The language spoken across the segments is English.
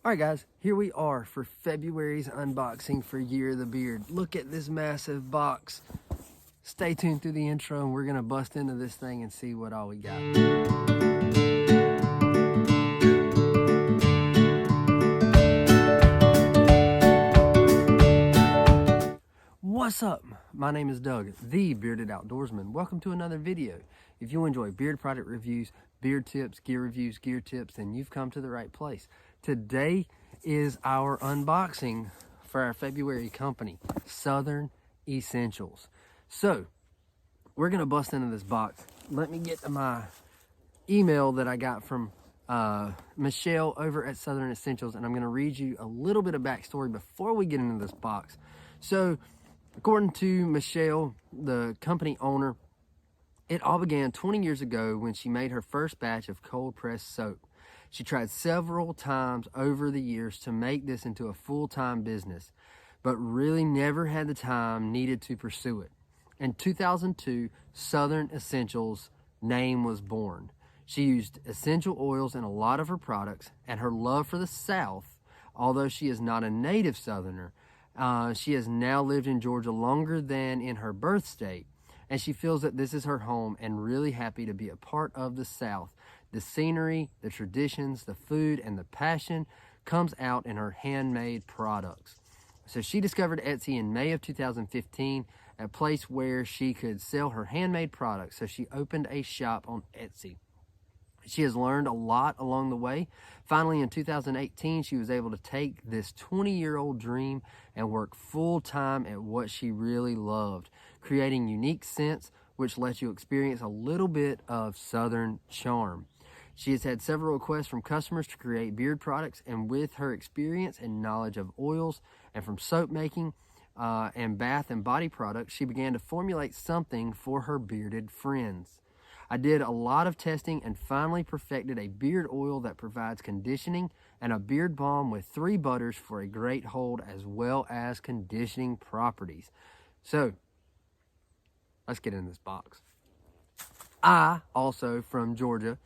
All right, guys, here we are for February's unboxing for Year of the Beard. Look at this massive box. Stay tuned through the intro and we're gonna bust into this thing and see what all we got. What's up? My name is Doug, the Bearded Outdoorsman. Welcome to another video. If you enjoy beard product reviews, beard tips, gear reviews, gear tips, then you've come to the right place. Today is our unboxing for our February company, Southern E-Scentuals. So, we're gonna bust into this box. Let me get to my email that I got from Michelle over at Southern E-Scentuals, and I'm gonna read you a little bit of backstory before we get into this box. So, according to Michelle, the company owner, it all began 20 years ago when she made her first batch of cold pressed soap. She tried several times over the years to make this into a full-time business, but really never had the time needed to pursue it. In 2002, Southern E-Scentuals name was born. She used essential oils in a lot of her products, and her love for the South, although she is not a native Southerner, she has now lived in Georgia longer than in her birth state, and she feels that this is her home and really happy to be a part of the South. The scenery, the traditions, the food, and the passion comes out in her handmade products. So she discovered Etsy in May of 2015, a place where she could sell her handmade products. So she opened a shop on Etsy. She has learned a lot along the way. Finally, in 2018, she was able to take this 20-year-old dream and work full-time at what she really loved, creating unique scents, which lets you experience a little bit of Southern charm. She has had several requests from customers to create beard products, and with her experience and knowledge of oils and from soap making and bath and body products, she began to formulate something for her bearded friends. I did a lot of testing and finally perfected a beard oil that provides conditioning and a beard balm with 3 butters for a great hold as well as conditioning properties. So, let's get in this box. I also, from Georgia,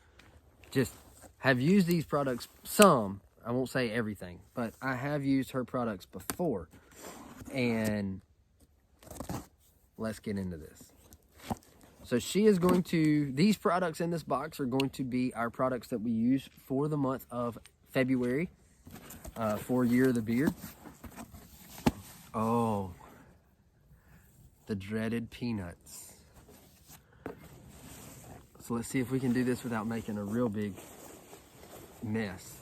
just have used these products some. I won't say everything, but I have used her products before. And let's get into this. So she is going to, these products in this box are going to be our products that we use for the month of February for Year of the Beard. Oh, the dreaded peanuts. So let's see if we can do this without making a real big mess.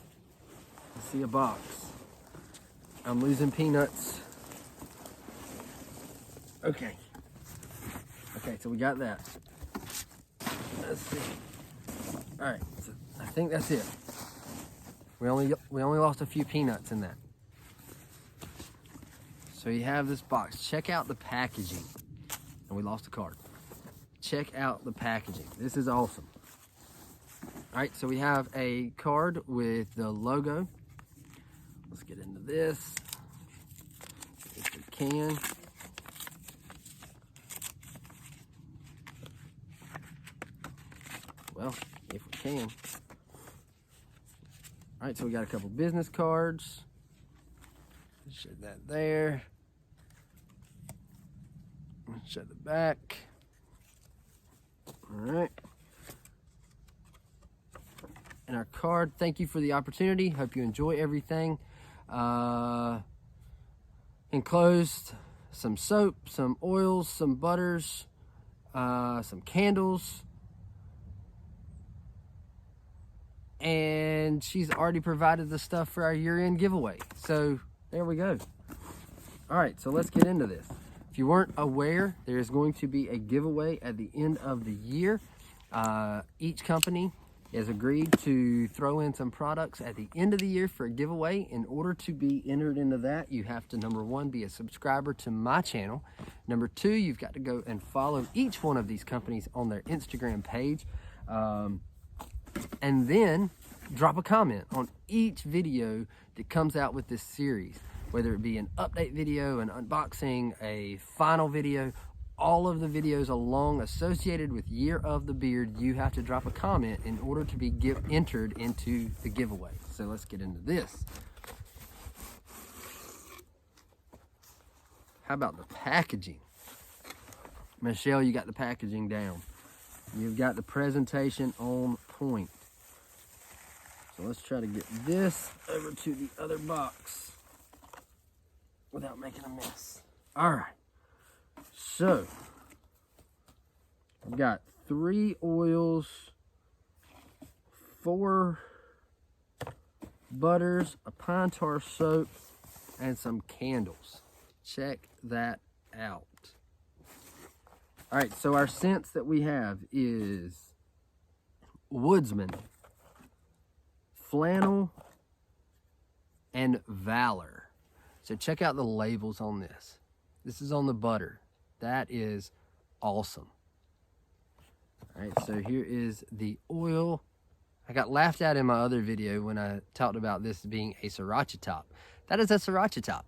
Let's see a box. I'm losing peanuts. Okay. Okay, so we got that. Let's see. All right, so I think that's it. We only lost a few peanuts in that. So you have this box. Check out the packaging. And we lost a card. Check out the packaging. This is awesome. All right, so we have a card with the logo. Let's get into this if we can. Well, if we can. All right, so we got a couple business cards. Shut that there. Shut the back. All right. And our card, thank you for the opportunity. Hope you enjoy everything. Enclosed some soap, some oils, some butters, some candles. And she's already provided the stuff for our year-end giveaway. So there we go. All right, so let's get into this. If you weren't aware, there is going to be a giveaway at the end of the year. Each company has agreed to throw in some products at the end of the year for a giveaway. In order to be entered into that, you have to, number 1, be a subscriber to my channel. Number 2, you've got to go and follow each one of these companies on their Instagram page. And then drop a comment on each video that comes out with this series, whether it be an update video, an unboxing, a final video, all of the videos along associated with Year of the Beard, you have to drop a comment in order to be entered into the giveaway. So let's get into this. how about the packaging? Michelle, you got the packaging down. You've got the presentation on point. So let's try to get this over to the other box without making a mess. All right. So, I've got 3 oils, 4 butters, a pine tar soap, and some candles. Check that out. All right, so our scents that we have is Woodsman, Flannel, and Valor. So check out the labels on this. This is on the butter. That is awesome. All right, so here is the oil. I got laughed at in my other video when I talked about this being a sriracha top. That is a sriracha top.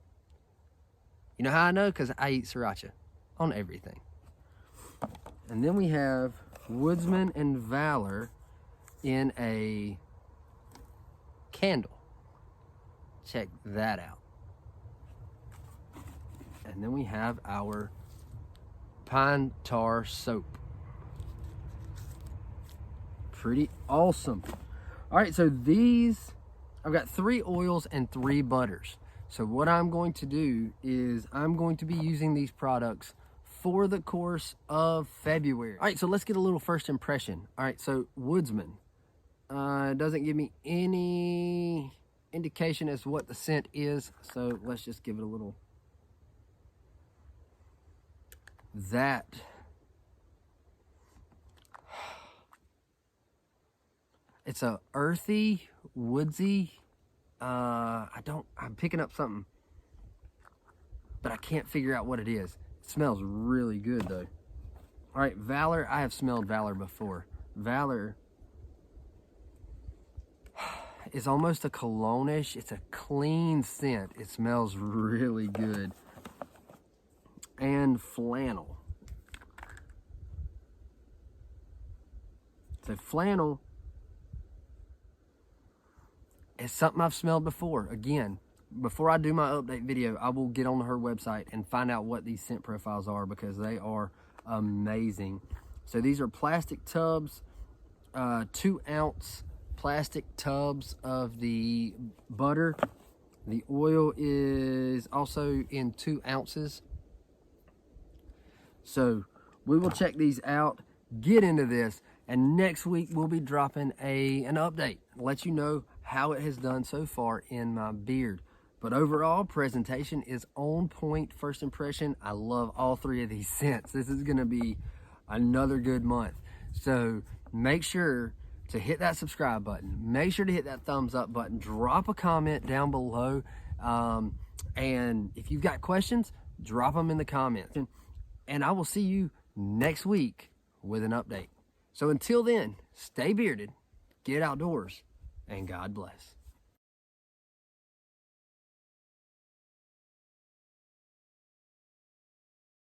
You know how I know? Because I eat sriracha on everything. And then we have Woodsman and Valor in a candle. Check that out. And then we have our pine tar soap. Pretty awesome. All right, so these, I've got 3 oils and 3 butters. So what I'm going to do is I'm going to be using these products for the course of February. All right, so let's get a little first impression. All right, so Woodsman doesn't give me any indication as to what the scent is, so let's just give it a little. That it's a earthy, woodsy, I'm picking up something, but I can't figure out what it is. It smells really good though. All right, Valor, I have smelled Valor before. Valor is almost a cologne-ish. It's a clean scent. It smells really good. And Flannel. So Flannel is something I've smelled before. Again, before I do my update video, I will get on her website and find out what these scent profiles are because they are amazing. So these are plastic tubs, 2-ounce plastic tubs of the butter. The oil is also in 2 ounces. So we will check these out, get into this, and next week we'll be dropping an update, let you know how it has done so far in my beard. But overall, presentation is on point. First impression, I love all 3 of these scents. This is gonna be another good month. So make sure to hit that subscribe button. Make sure to hit that thumbs up button. Drop a comment down below. And if you've got questions, drop them in the comments. And I will see you next week with an update. So until then, stay bearded, get outdoors, and God bless.